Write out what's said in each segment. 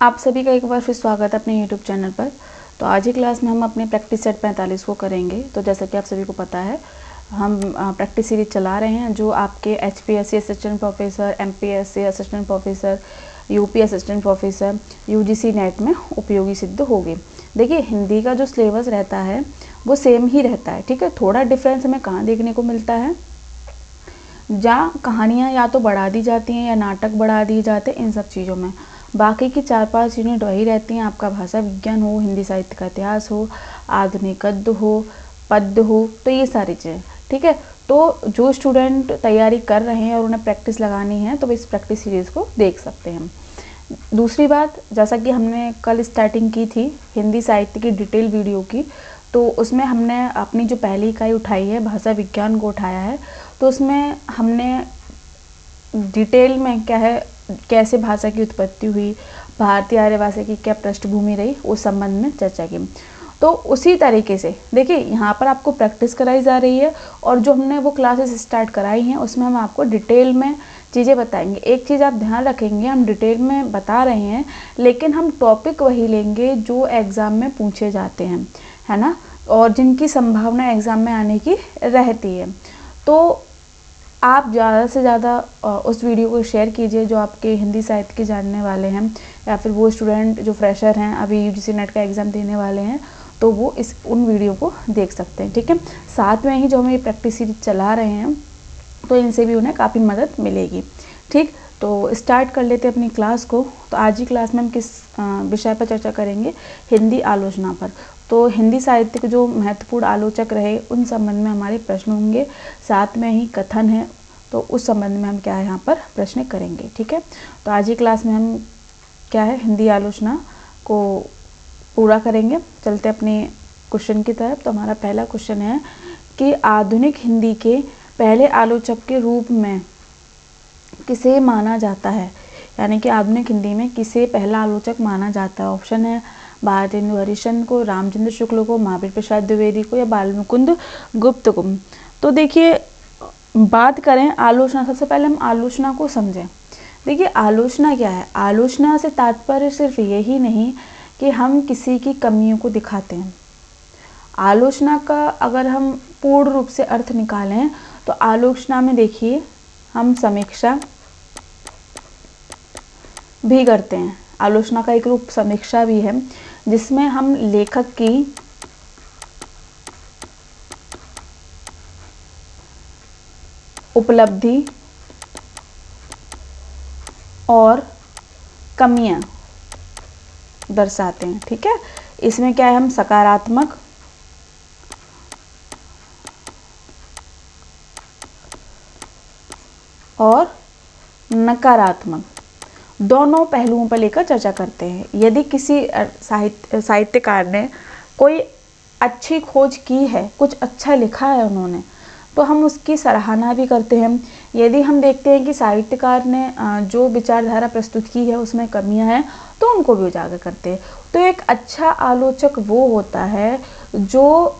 आप सभी का एक बार फिर स्वागत है अपने YouTube चैनल पर। तो आज ही क्लास में हम अपने प्रैक्टिस सेट 45 को करेंगे। तो जैसा कि आप सभी को पता है, हम प्रैक्टिस सीरीज चला रहे हैं जो आपके HPSC assistant professor, MPSC assistant professor, UP assistant professor, UGC net में उपयोगी सिद्ध होगी। देखिए, हिंदी का जो सिलेबस रहता है वो सेम ही रहता है, ठीक है। थोड़ा डिफरेंस हमें कहाँ देखने को मिलता है, जहाँ कहानियाँ या तो बढ़ा दी जाती हैं या नाटक बढ़ा दिए जाते हैं, इन सब चीज़ों में। बाकी की 4-5 यूनिट वही रहती हैं। आपका भाषा विज्ञान हो, हिंदी साहित्य का इतिहास हो, आधुनिक गद्य हो, पद्य हो, तो ये सारी चीज़ें, ठीक है। तो जो स्टूडेंट तैयारी कर रहे हैं और उन्हें प्रैक्टिस लगानी है, तो इस प्रैक्टिस सीरीज़ को देख सकते हैं। दूसरी बात, जैसा कि हमने कल स्टार्टिंग की थी हिंदी साहित्य की डिटेल वीडियो की, तो उसमें हमने अपनी जो पहली इकाई उठाई है, भाषा विज्ञान को उठाया है। तो उसमें हमने डिटेल में क्या है, कैसे भाषा की उत्पत्ति हुई, भारतीय आर्य भाषा की क्या पृष्ठभूमि रही, उस संबंध में चर्चा की। तो उसी तरीके से देखिए, यहाँ पर आपको प्रैक्टिस कराई जा रही है और जो हमने वो क्लासेस स्टार्ट कराई हैं उसमें हम आपको डिटेल में चीज़ें बताएंगे। एक चीज़ आप ध्यान रखेंगे, हम डिटेल में बता रहे हैं लेकिन हम टॉपिक वही लेंगे जो एग्ज़ाम में पूछे जाते हैं, है ना, और जिनकी संभावना एग्ज़ाम में आने की रहती है। तो आप ज़्यादा से ज़्यादा उस वीडियो को शेयर कीजिए जो आपके हिंदी साहित्य के जानने वाले हैं, या फिर वो स्टूडेंट जो फ्रेशर हैं, अभी UGC नेट का एग्ज़ाम देने वाले हैं, तो वो उन वीडियो को देख सकते हैं, ठीक है। साथ में ही जो हम ये प्रैक्टिस सीरीज चला रहे हैं, तो इनसे भी उन्हें काफ़ी मदद मिलेगी, ठीक। तो स्टार्ट कर लेते हैं अपनी क्लास को। तो आज ही क्लास में हम किस विषय पर चर्चा करेंगे, हिंदी आलोचना पर। तो हिंदी साहित्य के जो महत्वपूर्ण आलोचक रहे उन संबंध में हमारे प्रश्न होंगे, साथ में ही कथन है, तो उस संबंध में हम क्या है यहाँ पर प्रश्न करेंगे, ठीक है। तो आज ही क्लास में हम क्या है, हिंदी आलोचना को पूरा करेंगे। चलते अपने क्वेश्चन की तरफ। तो हमारा पहला क्वेश्चन है कि आधुनिक हिंदी के पहले आलोचक के रूप में किसे माना जाता है, यानी कि आधुनिक हिंदी में किसे पहला आलोचक माना जाता है। ऑप्शन है भारतेंदु हरिश्चंद्र को, रामचंद्र शुक्ल को, महावीर प्रसाद द्विवेदी को, या बालमुकुंद गुप्त को। तो देखिए, बात करें आलोचना, सबसे पहले हम आलोचना को समझें। देखिए, आलोचना क्या है। आलोचना से तात्पर्य सिर्फ यही नहीं कि हम किसी की कमियों को दिखाते हैं। आलोचना का अगर हम पूर्ण रूप से अर्थ निकालें तो आलोचना में देखिए, हम समीक्षा भी करते हैं। आलोचना का एक रूप समीक्षा भी है, जिसमें हम लेखक की उपलब्धि और कमियां दर्शाते हैं, ठीक है। इसमें क्या है, हम सकारात्मक और नकारात्मक दोनों पहलुओं पर लेकर चर्चा करते हैं। यदि किसी साहित्यकार ने कोई अच्छी खोज की है, कुछ अच्छा लिखा है उन्होंने, तो हम उसकी सराहना भी करते हैं। यदि हम देखते हैं कि साहित्यकार ने जो विचारधारा प्रस्तुत की है उसमें कमियां हैं, तो उनको भी उजागर करते हैं। तो एक अच्छा आलोचक वो होता है जो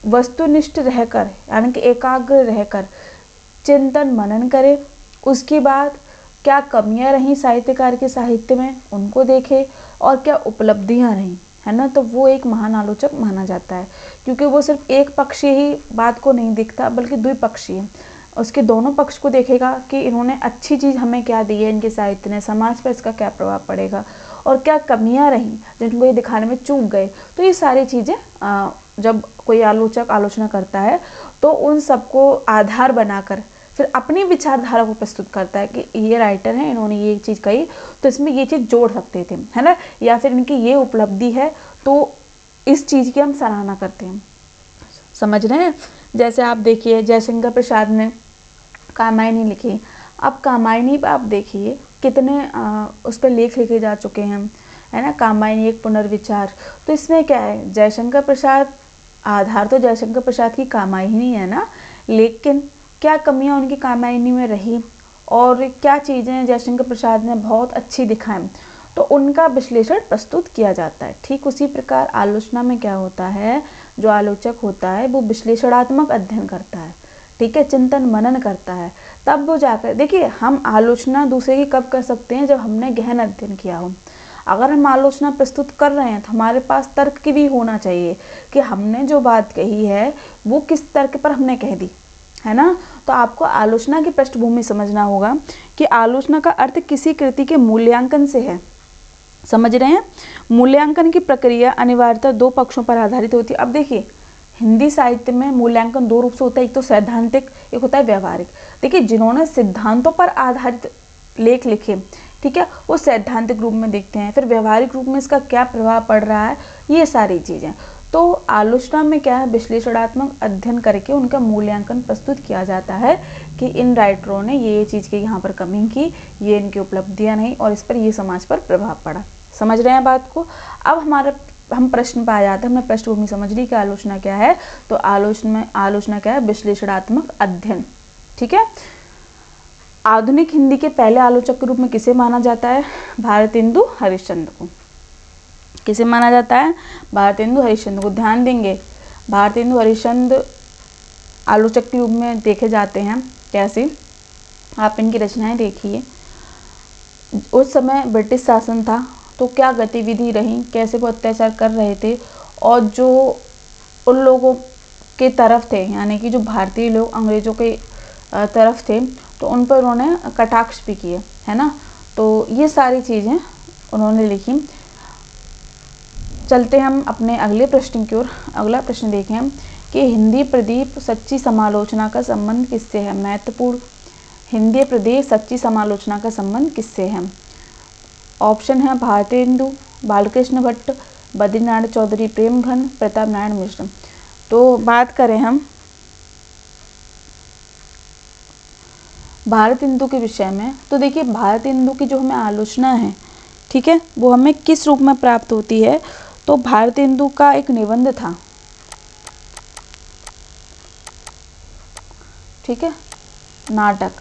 वस्तुनिष्ठ रहकर, यानी कि एकाग्र रहकर चिंतन मनन करे, उसके बाद क्या कमियां रहीं साहित्यकार के साहित्य में उनको देखे, और क्या उपलब्धियां रहीं, है ना। तो वो एक महान आलोचक माना जाता है, क्योंकि वो सिर्फ एक पक्षीय ही बात को नहीं देखता, बल्कि द्विपक्षीय, उसके दोनों पक्ष को देखेगा कि इन्होंने अच्छी चीज़ हमें क्या दी है, इनके साहित्य ने, समाज पर इसका क्या प्रभाव पड़ेगा, और क्या कमियां रहीं जिनको ये दिखाने में चूक गए। तो ये सारी चीज़ें जब कोई आलोचक आलोचना करता है तो उन सबको आधार बनाकर फिर अपनी विचारधारा को प्रस्तुत करता है कि ये राइटर हैं, इन्होंने ये चीज़ कही, तो इसमें ये चीज़ जोड़ सकते थे, है ना, या फिर इनकी ये उपलब्धि है, तो इस चीज़ की हम सराहना करते हैं। समझ रहे हैं। जैसे आप देखिए, जयशंकर प्रसाद ने कामायनी लिखी। अब कामायनी पर आप देखिए कितने उस पर लेख लिखे जा चुके हैं, है ना। कामायनी एक पुनर्विचार। तो इसमें क्या है, जयशंकर प्रसाद, आधार तो जयशंकर प्रसाद की कामायनी है ना, लेकिन क्या कमियां उनकी कामायनी में रही और क्या चीज़ें जयशंकर प्रसाद ने बहुत अच्छी दिखाएं, तो उनका विश्लेषण प्रस्तुत किया जाता है। ठीक उसी प्रकार आलोचना में क्या होता है, जो आलोचक होता है वो विश्लेषणात्मक अध्ययन करता है, ठीक है, चिंतन मनन करता है, तब वो जाकर, देखिए हम आलोचना दूसरे की कब कर सकते हैं, जब हमने गहन अध्ययन किया हो। अगर हम आलोचना प्रस्तुत कर रहे हैं तो हमारे पास तर्क की भी होना चाहिए कि हमने जो बात कही है वो किस तर्क पर हमने कह दी, है ना। तो आपको आलोचना की पृष्ठभूमि समझना होगा कि आलोचना का अर्थ किसी कृति के मूल्यांकन से है। समझ रहे हैं। मूल्यांकन की प्रक्रिया अनिवार्यतः दो पक्षों पर आधारित होती है। अब देखिए हिंदी साहित्य में मूल्यांकन दो रूप से होता है, एक तो सैद्धांतिक, एक होता है व्यवहारिक। देखिए जिन्होंने सिद्धांतों पर आधारित लेख लिखे, ठीक है, वो सैद्धांतिक रूप में देखते हैं, फिर व्यवहारिक रूप में इसका क्या प्रभाव पड़ रहा है, ये सारी चीजें। तो आलोचना में क्या है, विश्लेषणात्मक अध्ययन करके उनका मूल्यांकन प्रस्तुत किया जाता है कि इन राइटरों ने ये चीज़ की यहाँ पर कमी की, ये इनकी उपलब्धियाँ नहीं और इस पर ये समाज पर प्रभाव पड़ा। समझ रहे हैं बात को। अब हम प्रश्न पे आ जाते हैं, हमने पृष्ठभूमि समझ ली कि आलोचना क्या है। तो आलोचना क्या है, विश्लेषणात्मक अध्ययन, ठीक है। आधुनिक हिंदी के पहले आलोचक के रूप में किसे माना जाता है, भारतेंदु हरिश्चंद्र को। किसे माना जाता है, भारतेंदु हरिश्चंद्र को। ध्यान देंगे भारतेंदु हरिश्चंद्र आलोचक के रूप में देखे जाते हैं। कैसे, आप इनकी रचनाएं देखिए। उस समय ब्रिटिश शासन था, तो क्या गतिविधि रही, कैसे वो अत्याचार कर रहे थे, और जो उन लोगों के तरफ थे, यानी कि जो भारतीय लोग अंग्रेजों के तरफ थे, तो उन पर उन्होंने कटाक्ष भी किए, है ना। तो ये सारी चीज़ें उन्होंने लिखी। चलते हम अपने अगले प्रश्न की ओर। अगला प्रश्न देखें हम कि हिंदी प्रदीप सच्ची समालोचना का संबंध किससे है। महत्वपूर्ण, हिंदी प्रदीप सच्ची समालोचना का संबंध किससे है। ऑप्शन है भारतेंदु, बालकृष्ण भट्ट, बद्रीनारायण चौधरी प्रेमघन, प्रताप नारायण मिश्र। तो बात करें हम भारतेंदु के विषय में, तो देखिए भारतेंदु की जो हमें आलोचना है, ठीक है, वो हमें किस रूप में प्राप्त होती है। तो भारतेंदु का एक निबंध था, ठीक है, नाटक,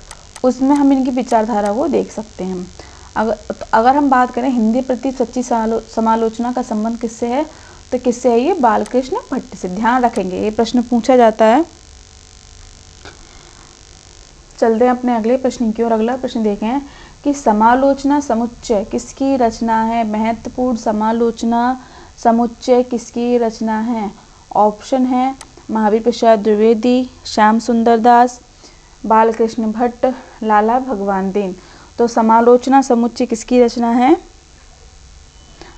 उसमें हम इनकी विचारधारा को देख सकते हैं। अगर हम बात करें हिंदी प्रति सच्ची समालोचना का संबंध किससे है, तो किससे है, ये बालकृष्ण भट्ट से। ध्यान रखेंगे, ये प्रश्न पूछा जाता है। चलते हैं अपने अगले प्रश्न की ओर। अगला प्रश्न देखें कि समालोचना समुच्चय किसकी रचना है। महत्वपूर्ण, समालोचना समुच्चय किसकी रचना है। ऑप्शन है महावीर प्रसाद द्विवेदी, श्याम सुंदर दास, बालकृष्ण भट्ट, लाला भगवान दीन। तो समालोचना समुच्चय किसकी रचना है,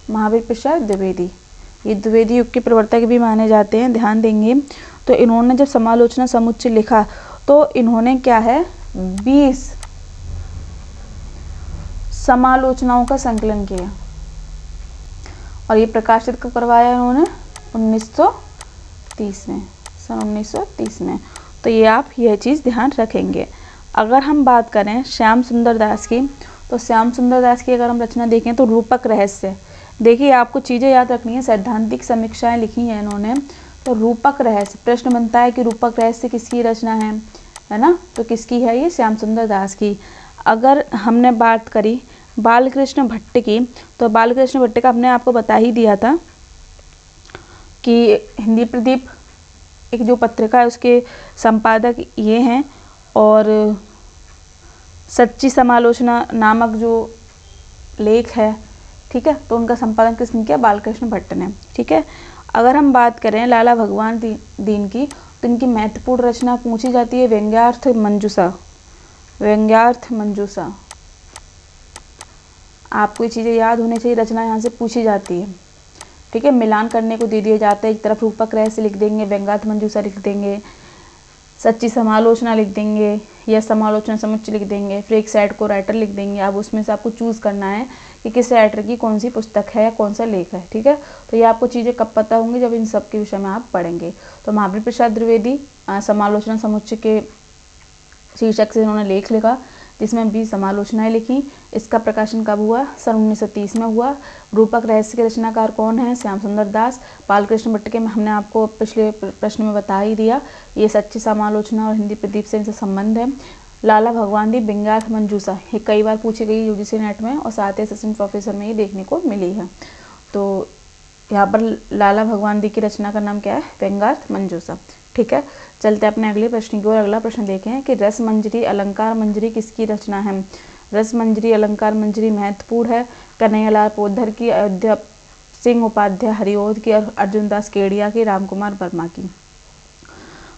महावीर प्रसाद द्विवेदी। ये द्विवेदी युग के प्रवर्तक भी माने जाते हैं। ध्यान देंगे, तो इन्होंने जब समालोचना समुच्चय लिखा तो इन्होंने क्या है, 20 समालोचनाओं का संकलन किया और ये प्रकाशित कब करवाया इन्होंने, 1930 में, सन 1930 में। तो ये आप यह चीज़ ध्यान रखेंगे। अगर हम बात करें श्याम सुंदर दास की, तो श्याम सुंदर दास की अगर हम रचना देखें तो रूपक रहस्य। देखिए आपको चीज़ें याद रखनी है, सैद्धांतिक समीक्षाएं लिखी हैं इन्होंने। तो रूपक रहस्य, प्रश्न बनता है कि रूपक रहस्य किसकी रचना है ना। तो किसकी है, ये श्याम सुंदर दास की। अगर हमने बात करी बालकृष्ण भट्ट की, तो बालकृष्ण भट्ट का हमने आपको बता ही दिया था कि हिंदी प्रदीप एक जो पत्रिका है उसके संपादक ये हैं, और सच्ची समालोचना नामक जो लेख है, ठीक है, तो उनका संपादन किसने किया, बालकृष्ण भट्ट ने, ठीक है। अगर हम बात करें लाला भगवान दीन की, तो इनकी महत्वपूर्ण रचना पूछी जाती है व्यंग्यार्थ मंजूषा। व्यंग्यार्थ मंजूषा, आपको ये चीज़ें याद होनी चाहिए, रचना यहाँ से पूछी जाती है, ठीक है। मिलान करने को दे दिया जाता है, एक तरफ रूपक रहस्य लिख देंगे, व्यंग्यार्थ मंजूषा लिख देंगे, सच्ची समालोचना लिख देंगे, या समालोचना समुच्चय लिख देंगे, फिर एक साइड को राइटर लिख देंगे। अब उसमें से आपको चूज़ करना है कि किस राइटर की कौन सी पुस्तक है या कौन सा लेख है, ठीक है। तो ये आपको चीज़ें कब पता होंगी, जब इन सब के विषय में आप पढ़ेंगे। तो महावीर प्रसाद द्विवेदी समालोचना समुच्चय के शीर्षक से उन्होंने लेख लिखा, जिसमें 20 समालोचनाएं लिखी। इसका प्रकाशन कब हुआ, सन 1930 में हुआ। रूपक रहस्य के रचनाकार कौन है, श्याम सुंदर दास। बालकृष्ण भट्ट के हमने आपको पिछले प्रश्न में बता ही दिया, ये सच्ची समालोचना और हिंदी प्रदीप से इनसे संबंध है। लाला भगवान दी व्यंग्यार्थ मंजूषा, ये कई बार पूछी गई यूजीसी नेट में, और साथ ही असिस्टेंट प्रोफेसर में ये देखने को मिली है। तो यहाँ पर लाला भगवान दी की रचना का नाम क्या है, व्यंग्यार्थ मंजूषा, ठीक है, चलते हैं अपने अगले प्रश्न की ओर। अगला प्रश्न देखें कि रस मंजरी अलंकार मंजरी किसकी रचना है। रस मंजरी अलंकार मंजरी महत्वपूर्ण है कन्हैयालाल पोद्दार की, अयोध्या सिंह उपाध्याय हरिओद की, और अर्जुन दास केडिया की, राम कुमार वर्मा की।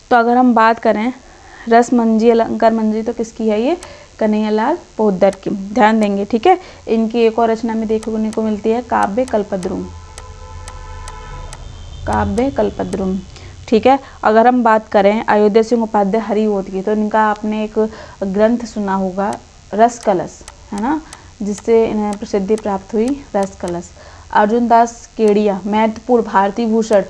तो अगर हम बात करें रस मंजरी अलंकार मंजरी तो किसकी है ये, कन्हैयालाल पोद्दार की। ध्यान देंगे, ठीक है। इनकी एक और रचना में देखने को मिलती है काव्य कल्पद्रुम, काव्य कल्पद्रुम, ठीक है। अगर हम बात करें अयोध्या सिंह उपाध्याय हरिओद की, तो इनका आपने एक ग्रंथ सुना होगा रस कलश, है ना, जिससे इन्हें प्रसिद्धि प्राप्त हुई, रस कलश। अर्जुन दास केडिया महत्वपूर्ण भारती भूषण,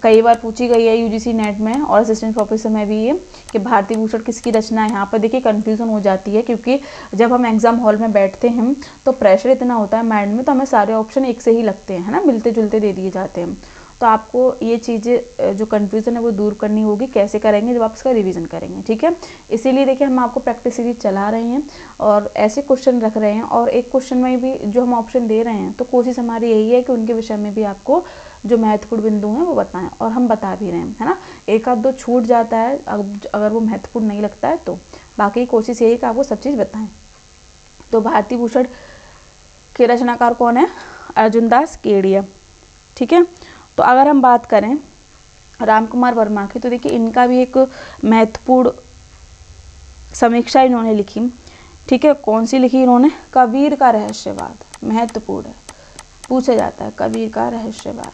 कई बार पूछी गई है यूजीसी नेट में और असिस्टेंट प्रोफेसर में भी ये कि भारती भूषण किसकी रचना है। यहाँ पर देखिए कंफ्यूजन हो जाती है, क्योंकि जब हम एग्जाम हॉल में बैठते हैं तो प्रेशर इतना होता है माइंड में, तो हमें सारे ऑप्शन एक से ही लगते हैं, है ना, मिलते जुलते दे दिए जाते हैं। तो आपको ये चीज़ें जो कन्फ्यूज़न है वो दूर करनी होगी। कैसे करेंगे, जब आप इसका रिवीजन करेंगे, ठीक है। इसीलिए देखिए हम आपको प्रैक्टिस सीरीज चला रहे हैं और ऐसे क्वेश्चन रख रहे हैं, और एक क्वेश्चन में भी जो हम ऑप्शन दे रहे हैं तो कोशिश हमारी यही है कि उनके विषय में भी आपको जो महत्वपूर्ण बिंदु हैं वो बताएं, और हम बता भी रहे हैं, है ना। एक आध दो छूट जाता है अगर वो महत्वपूर्ण नहीं लगता है तो, बाकी कोशिश यही है कि आपको सब चीज़ बताएं। तो भारती भूषण के रचनाकार कौन है, अर्जुन दास केडिया, ठीक है। तो अगर हम बात करें राम कुमार वर्मा की, तो देखिए इनका भी एक महत्वपूर्ण समीक्षा इन्होंने लिखी, ठीक है। कौन सी लिखी इन्होंने, कबीर का रहस्यवाद, महत्वपूर्ण है, पूछा जाता है कबीर का रहस्यवाद,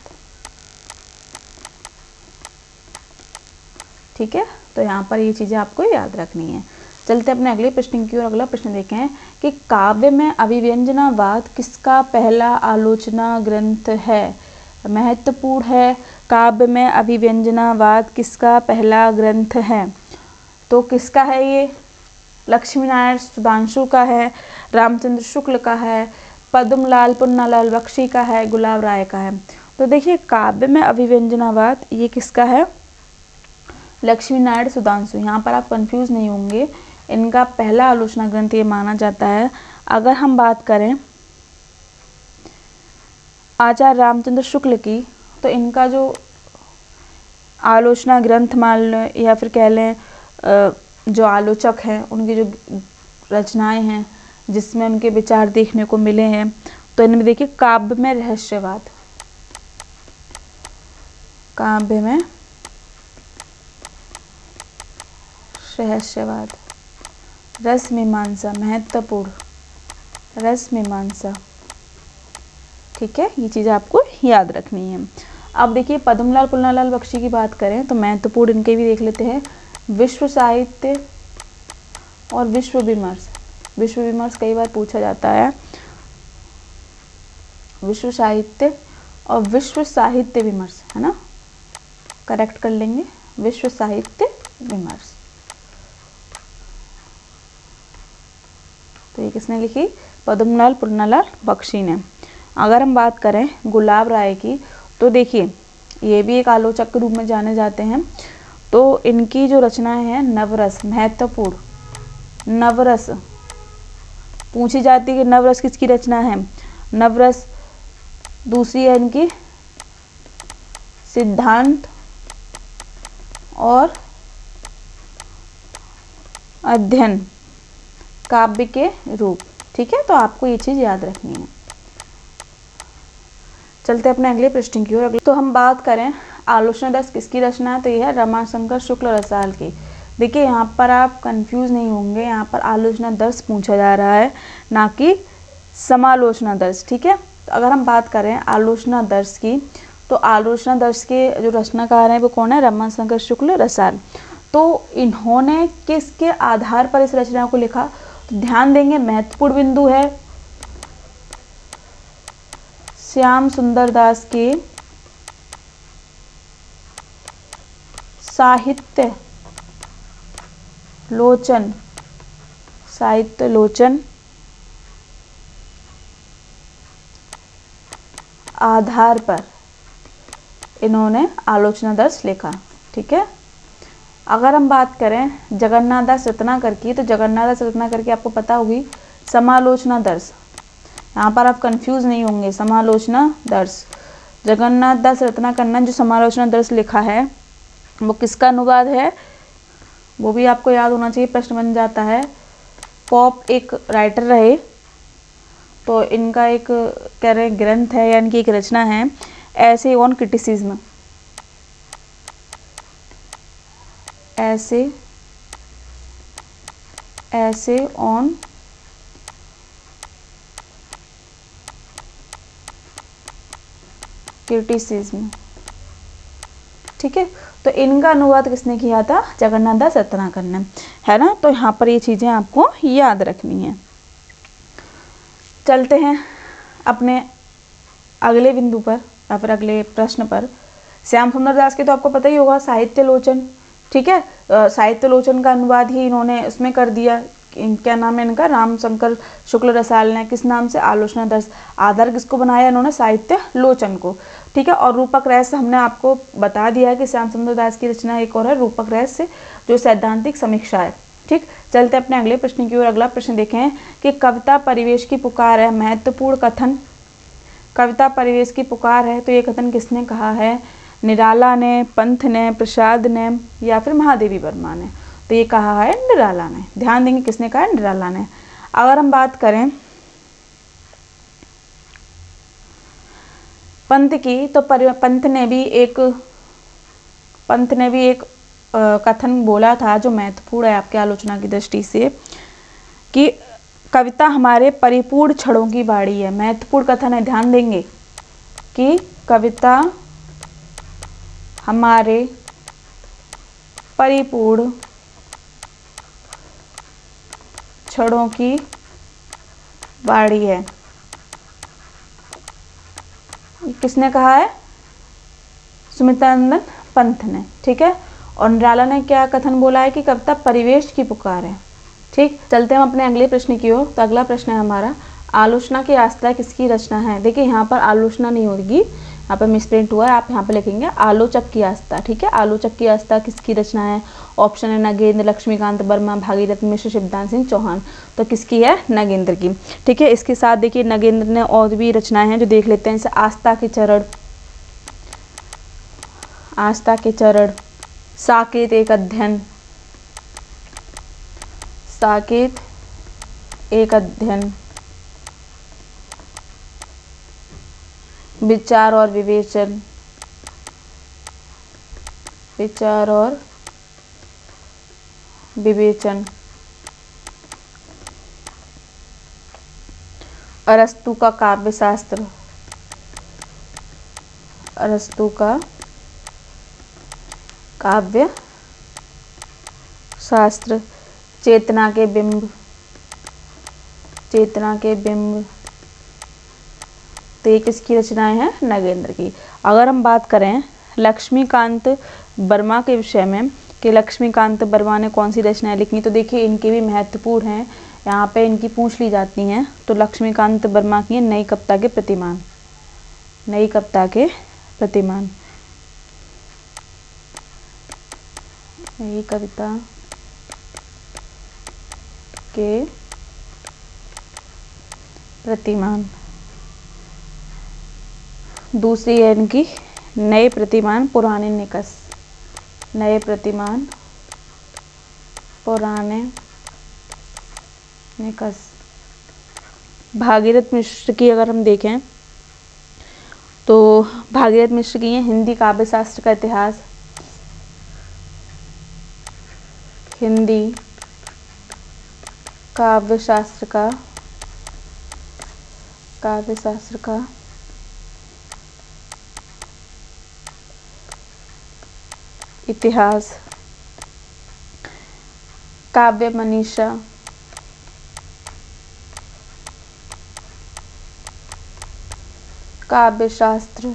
ठीक है। तो यहाँ पर ये चीज़ें आपको याद रखनी है। चलते अपने अगले प्रश्न की ओर। अगला प्रश्न देखें कि काव्य में अभिव्यंजनावाद किसका पहला आलोचना ग्रंथ है। महत्वपूर्ण है, काव्य में अभिव्यंजनावाद किसका पहला ग्रंथ है। तो किसका है ये, लक्ष्मी नारायण सुधांशु का है, रामचंद्र शुक्ल का है, पद्मलाल पुन्नालाल बख्शी का है, गुलाब राय का है। तो देखिए काव्य में अभिव्यंजनावाद ये किसका है, लक्ष्मी नारायण सुधांशु। यहाँ पर आप कंफ्यूज नहीं होंगे, इनका पहला आलोचना ग्रंथ ये माना जाता है। अगर हम बात करें आचार्य रामचंद्र शुक्ल की, तो इनका जो आलोचना ग्रंथ मान लें या फिर कह लें जो आलोचक हैं उनकी जो रचनाएं हैं जिसमें उनके विचार देखने को मिले हैं, तो इनमें देखिए काव्य में रहस्यवाद, काव्य में रहस्यवाद, रस मीमांसा, महत्वपूर्ण रस मीमांसा, ठीक है। ये चीज़ आपको याद रखनी है। अब देखिए पद्मलाल पुन्नालाल बख्शी की बात करें तो महत्वपूर्ण इनके भी देख लेते हैं, विश्व साहित्य और विश्व विमर्श। विश्व विमर्श कई बार पूछा जाता है, विश्व साहित्य और विश्व साहित्य विमर्श, है ना, करेक्ट कर लेंगे, विश्व साहित्य विमर्श। तो ये किसने लिखी, पद्मलाल पुन्नालाल बख्शी ने। अगर हम बात करें गुलाब राय की, तो देखिए ये भी एक आलोचक के रूप में जाने जाते हैं। तो इनकी जो रचनाएं हैं नवरस, महत्वपूर्ण नवरस पूछी जाती है कि नवरस किसकी रचना है, नवरस। दूसरी है इनकी सिद्धांत और अध्ययन काव्य के रूप, ठीक है। तो आपको ये चीज़ याद रखनी है। चलते अपने अगले प्रश्न की ओर। तो हम बात करें आलोचना दर्श किसकी रचना है, तो यह है रमाशंकर शुक्ल रसाल की। देखिए यहाँ पर आप कंफ्यूज नहीं होंगे, यहाँ पर आलोचना दर्श पूछा जा रहा है, ना कि समालोचना दर्श, ठीक है। तो अगर हम बात करें आलोचना दर्श की, तो आलोचना दर्श के जो रचनाकार हैं वो कौन है, रमाशंकर शुक्ल रसाल। तो इन्होंने किसके आधार पर इस रचना को लिखा, तो ध्यान देंगे महत्वपूर्ण बिंदु है श्याम सुंदर दास के साहित्य लोचन, साहित्य लोचन आधार पर इन्होंने आलोचना दर्श लिखा, ठीक है। अगर हम बात करें जगन्नाथ दास रत्नाकर की, तो जगन्नाथ दास रत्नाकर की आपको पता होगी समालोचना दर्श। यहाँ पर आप कंफ्यूज नहीं होंगे, समालोचना दर्श। जगन्नाथ दास रत्नाकर ने जो समालोचना दर्श लिखा है वो किसका अनुवाद है वो भी आपको याद होना चाहिए, प्रश्न बन जाता है। पोप एक राइटर रहे, तो इनका एक कह रहे ग्रंथ है यानी कि एक रचना है, ऐसे ऑन क्रिटिसिज्म, ऐसे ऑन क्रिटिसिज्म। ठीक है, तो इनका अनुवाद किसने किया था? जगन्नाथ दास रत्नाकर ने, है ना। तो यहाँ पर ये चीज़ें आपको याद रखनी है। चलते हैं अपने अगले बिंदु पर या फिर अगले प्रश्न पर। श्याम सुंदर दास के तो आपको पता ही होगा, साहित्य लोचन। ठीक है, साहित्य लोचन का अनुवाद ही इन्होंने उसमें कर दिया। क्या नाम है इनका? रामशंकर शुक्ल रसाल ने किस नाम से? आलोचना दर्श। आधार किसको बनाया इन्होंने? साहित्य लोचन को। ठीक है, और रूपक रहस्य हमने आपको बता दिया है कि श्याम सुंदर दास की रचना एक और है रूपक रहस्य, जो सैद्धांतिक समीक्षा है। ठीक, चलते अपने अगले प्रश्न की ओर। अगला प्रश्न देखें कि कविता परिवेश की पुकार है, महत्वपूर्ण कथन। कविता परिवेश की पुकार है, तो ये कथन किसने कहा है? निराला ने, पंथ ने, प्रसाद ने या फिर महादेवी वर्मा ने? तो ये कहा है निराला ने। ध्यान देंगे किसने कहा है? निराला ने। अगर हम बात करें पंथ की, तो पंथ ने भी एक कथन बोला था जो महत्वपूर्ण है आपके आलोचना की दृष्टि से, कि कविता हमारे परिपूर्ण क्षणों की बाड़ी है। महत्वपूर्ण कथन है, ध्यान देंगे कि कविता हमारे परिपूर्ण क्षणों की बाड़ी है। किसने कहा है? सुमित्रानंद पंथ ने। ठीक है, और निराला ने क्या कथन बोला है? कि कविता परिवेश की पुकार है। ठीक, चलते हैं हम अपने अगले प्रश्न की ओर। तो अगला प्रश्न है हमारा, आलोचना की आस्था किसकी रचना है? देखिए यहाँ पर आलोचना नहीं होगी, यहाँ पर मिसप्रिंट हुआ है, आप यहाँ पर लिखेंगे आलोचक की आस्था। ठीक है, आलोचक की आस्था किसकी रचना है? ऑप्शन है नगेंद्र, लक्ष्मीकांत वर्मा, भागीरथ मिश्र, शिवदान सिंह चौहान। तो किसकी है? नगेंद्र की। ठीक है, इसके साथ देखिए नगेंद्र ने और भी रचनाएं हैं जो देख लेते हैं, जैसे आस्था के चरण, साकेत एक अध्ययन, साकेत एक अध्ययन, विचार और विवेचन, विचार और विवेचन, अरस्तु का काव्यशास्त्र, अरस्तु का काव्य शास्त्र, चेतना के बिंब, चेतना के बिंब। तो ये किसकी रचनाएं हैं? नगेंद्र की। अगर हम बात करें लक्ष्मीकांत वर्मा के विषय में कि लक्ष्मीकांत वर्मा ने कौन सी रचनाएं लिखी, तो देखिए इनके भी महत्वपूर्ण हैं, यहाँ पे इनकी पूछ ली जाती हैं। तो लक्ष्मीकांत वर्मा की नई कविता के प्रतिमान, नई कविता के प्रतिमान, नई कविता के प्रतिमान। दूसरी है इनकी नए प्रतिमान पुराने निकष, नए प्रतिमान पुराने निकष। भागीरथ मिश्र की अगर हम देखें तो भागीरथ मिश्र की है हिंदी काव्यशास्त्र का इतिहास, हिंदी काव्यशास्त्र का इतिहास, काव्य मनीषा, काव्यशास्त्र,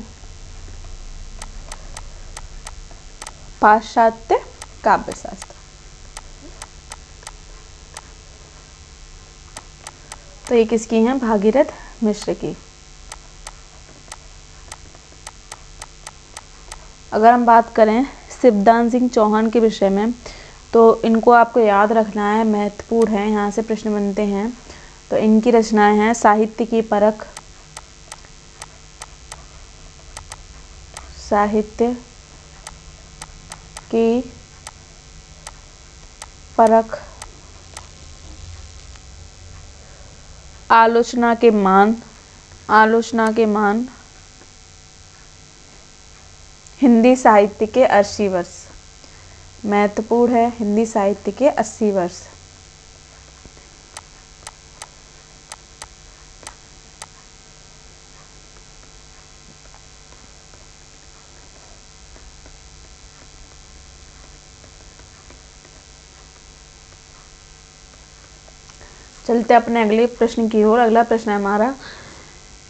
पाश्चात्य काव्यशास्त्र। तो ये किसकी हैं? भागीरथ मिश्र की। अगर हम बात करें शिवदान सिंह चौहान के विषय में, तो इनको आपको याद रखना है, महत्वपूर्ण है, यहाँ से प्रश्न बनते हैं। तो इनकी रचनाएं हैं साहित्य की परख, साहित्य की परख, आलोचना के मान, आलोचना के मान, हिंदी साहित्य के 80 वर्ष। महत्वपूर्ण है हिंदी साहित्य के 80 वर्ष। चलते अपने अगले प्रश्न की ओर। अगला प्रश्न है हमारा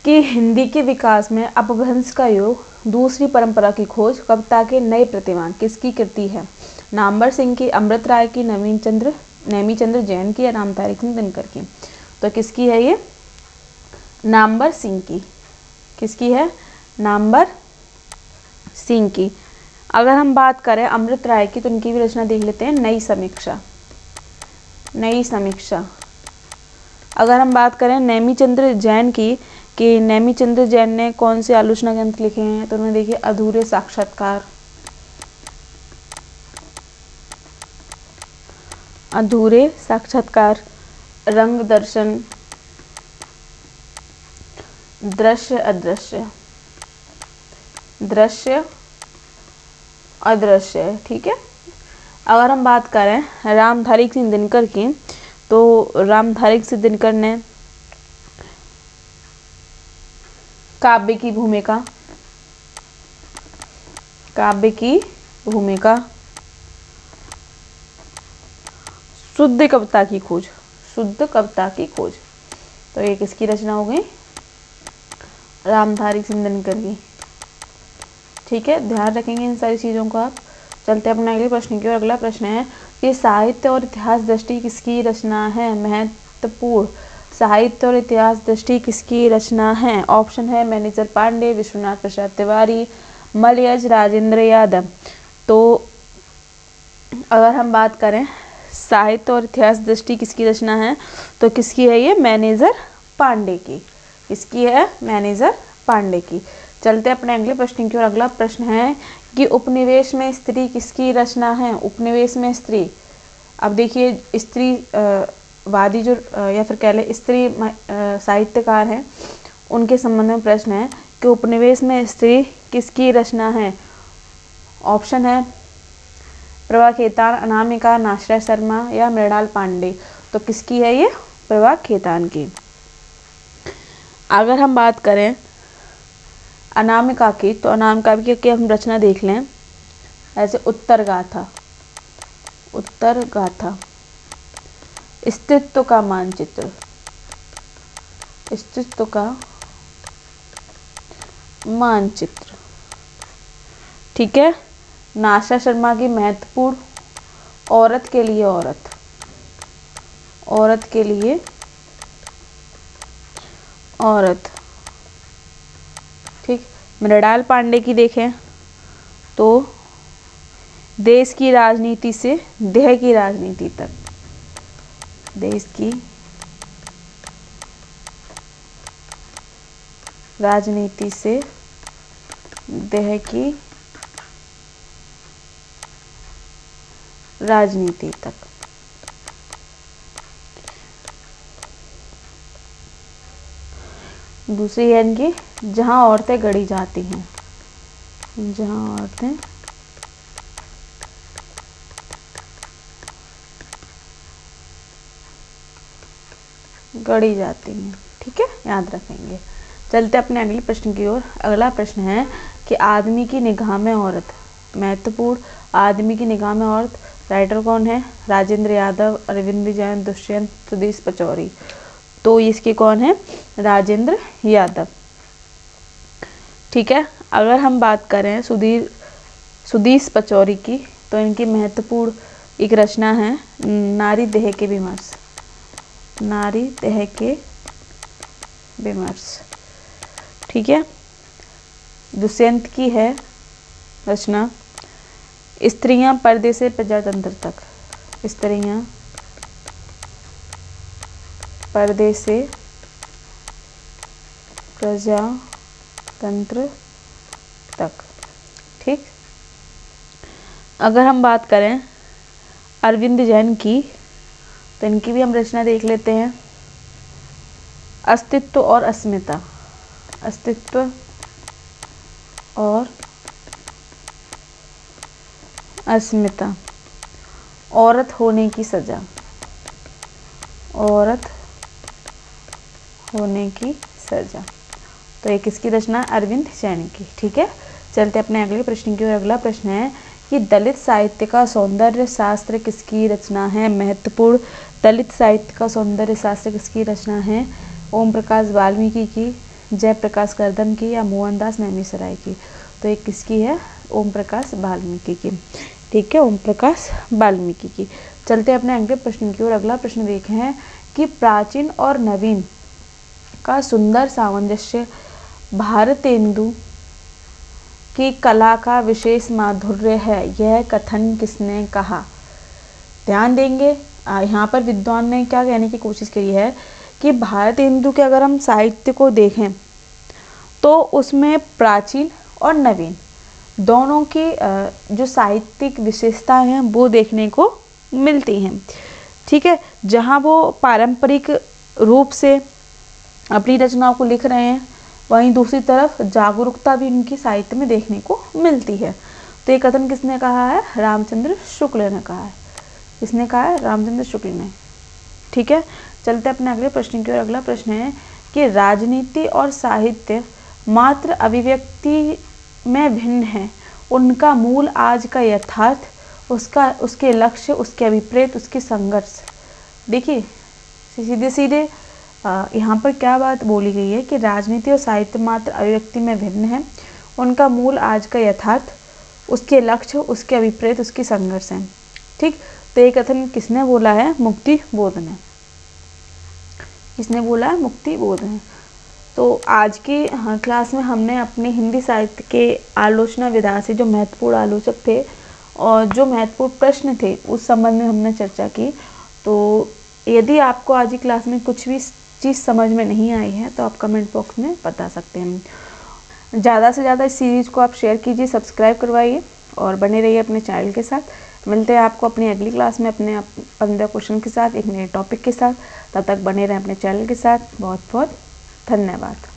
कि हिंदी के विकास में अपभ्रंश का योग, दूसरी परंपरा की खोज, कविता के नए प्रतिमान किसकी कृति है? नामवर सिंह की, अमृत राय की, नेमीचंद्र जैन की या रामधारी सिंह दिनकर की? तो किसकी है ये? नामवर सिंह की। किसकी है? नामवर सिंह की। अगर हम बात करें अमृत राय की तो उनकी भी रचना देख लेते हैं, नई समीक्षा। नई समीक्षा। अगर हम बात करें नेमीचंद्र जैन की कि नेमीचंद्र जैन ने कौन से आलोचना ग्रंथ लिखे हैं, तो उन्होंने देखिए अधूरे साक्षात्कार, अधूरे साक्षात्कार, रंग दर्शन, दृश्य अदृश्य, दृश्य अदृश्य। ठीक है। अगर हम बात करें रामधारी सिंह दिनकर की तो रामधारी सिंह दिनकर ने काव्य की भूमिका, काव्य की भूमिका, शुद्ध कविता की खोज, शुद्ध कविता की खोज, तो ये किसकी रचना हो गई? रामधारी सिंह दिनकर की। ठीक है, ध्यान रखेंगे इन सारी चीज़ों को आप। चलते हैं अपने अगले प्रश्न की ओर। अगला प्रश्न है कि साहित्य और इतिहास दृष्टि किसकी रचना है? महत्वपूर्ण साहित्य और इतिहास दृष्टि किसकी रचना है? ऑप्शन है मैनेजर पांडे, विश्वनाथ प्रसाद तिवारी, मलयज, राजेंद्र यादव। तो अगर हम बात करें साहित्य और इतिहास दृष्टि किसकी रचना है तो किसकी है ये? मैनेजर पांडे की। किसकी है? मैनेजर पांडे की। चलते अपने अगले प्रश्न की ओर। अगला प्रश्न है कि उपनिवेश में स्त्री किसकी रचना है? उपनिवेश में स्त्री। अब देखिए स्त्री वादी जो या फिर कह ले स्त्री साहित्यकार हैं, उनके संबंध में प्रश्न है कि उपनिवेश में स्त्री किसकी रचना है? ऑप्शन है प्रभा खेतान, अनामिका, नाश्रय शर्मा या मृणाल पांडे। तो किसकी है ये? प्रभा खेतान की। अगर हम बात करें अनामिका की तो अनामिका की हम रचना देख लें, ऐसे उत्तर गाथा, उत्तर गाथा, अस्तित्व का मानचित्र, अस्तित्व का मानचित्र। ठीक है। नाशा शर्मा की महत्वपूर्ण औरत के लिए औरत, औरत के लिए औरत। ठीक। मृणाल पांडे की देखें तो देश की राजनीति से देह की राजनीति तक, देश की राजनीति से देह की राजनीति तक। दूसरी है इनकी जहां औरतें गढ़ी जाती हैं, जहां औरतें गढ़ी जाती हैं। ठीक है, याद रखेंगे। चलते अपने अगले प्रश्न की ओर। अगला प्रश्न है कि आदमी की निगाह में औरत, महत्वपूर्ण आदमी की निगाह में औरत, राइटर कौन है? राजेंद्र यादव, अरविंद जैन, दुष्यंत, सुधीश पचौरी। तो इसके कौन है? राजेंद्र यादव। ठीक है। अगर हम बात करें सुधीश पचौरी की तो इनकी महत्वपूर्ण एक रचना है नारी देह के विमर्श, नारी देह के विमर्श। ठीक है। दुष्यंत की है रचना स्त्रियां पर्दे से प्रजातंत्र तक, स्त्रियां पर्दे से प्रजातंत्र तक। ठीक। अगर हम बात करें अरविंद जैन की, तो इनकी भी हम रचना देख लेते हैं। अस्तित्व और अस्मिता, अस्तित्व और अस्मिता, औरत होने की सजा, औरत होने की सजा। तो ये किसकी रचना? अरविंद जैन की। ठीक है, चलते अपने अगले प्रश्न की ओर। अगला प्रश्न है कि दलित साहित्य का सौंदर्य शास्त्र किसकी रचना है? महत्वपूर्ण। दलित साहित्य का सौंदर्य शास्त्र किसकी रचना है? ओम प्रकाश वाल्मीकि की, जयप्रकाश कर्दम की, या मोहनदास नेमिसराय की? तो ये किसकी है? ओम प्रकाश वाल्मीकि की। ठीक है, ओम प्रकाश वाल्मीकि की। चलते अपने अगले प्रश्न की ओर। अगला प्रश्न देखें है कि प्राचीन और नवीन का सुंदर सामंजस्य भारतेंदु की कला का विशेष माधुर्य है, यह कथन किसने कहा? ध्यान देंगे, यहाँ पर विद्वान ने क्या कहने की कोशिश करी है कि भारतेंदु के अगर हम साहित्य को देखें तो उसमें प्राचीन और नवीन दोनों की जो साहित्यिक विशेषताएं हैं वो देखने को मिलती हैं। ठीक है, जहाँ वो पारंपरिक रूप से अपनी रचनाओं को लिख रहे हैं, वहीं दूसरी तरफ जागरूकता भी उनकी साहित्य में देखने को मिलती है। तो ये कथन किसने कहा है? रामचंद्र शुक्ल ने कहा है। किसने कहा है? रामचंद्र शुक्ल ने। ठीक है, चलते अपने अगले प्रश्न की ओर। अगला प्रश्न है कि राजनीति और साहित्य मात्र अभिव्यक्ति में भिन्न है, उनका मूल आज का यथार्थ, उसके लक्ष्य, उसके अभिप्रेत, उसके संघर्ष। देखिए सीधे सीधे यहाँ पर क्या बात बोली गई है कि राजनीति और साहित्य मात्र अभिव्यक्ति में भिन्न है, उनका मूल आज का यथार्थ, उसके लक्ष्य, उसके अभिप्रेत, उसकी संघर्ष है। ठीक, तो ये कथन किसने बोला है? मुक्ति बोध ने। किसने बोला है? मुक्ति बोध ने। तो आज की क्लास में हमने अपने हिंदी साहित्य के आलोचना विधा से जो महत्वपूर्ण आलोचक थे और जो महत्वपूर्ण प्रश्न थे उस संबंध में हमने चर्चा की। तो यदि आपको आज की क्लास में कुछ भी चीज़ समझ में नहीं आई है तो आप कमेंट बॉक्स में बता सकते हैं। ज़्यादा से ज़्यादा इस सीरीज़ को आप शेयर कीजिए, सब्सक्राइब करवाइए और बने रहिए अपने चैनल के साथ। मिलते हैं आपको अपनी अगली क्लास में अपने 15 क्वेश्चन के साथ, एक नए टॉपिक के साथ। तब तक बने रहें अपने चैनल के साथ। बहुत बहुत धन्यवाद।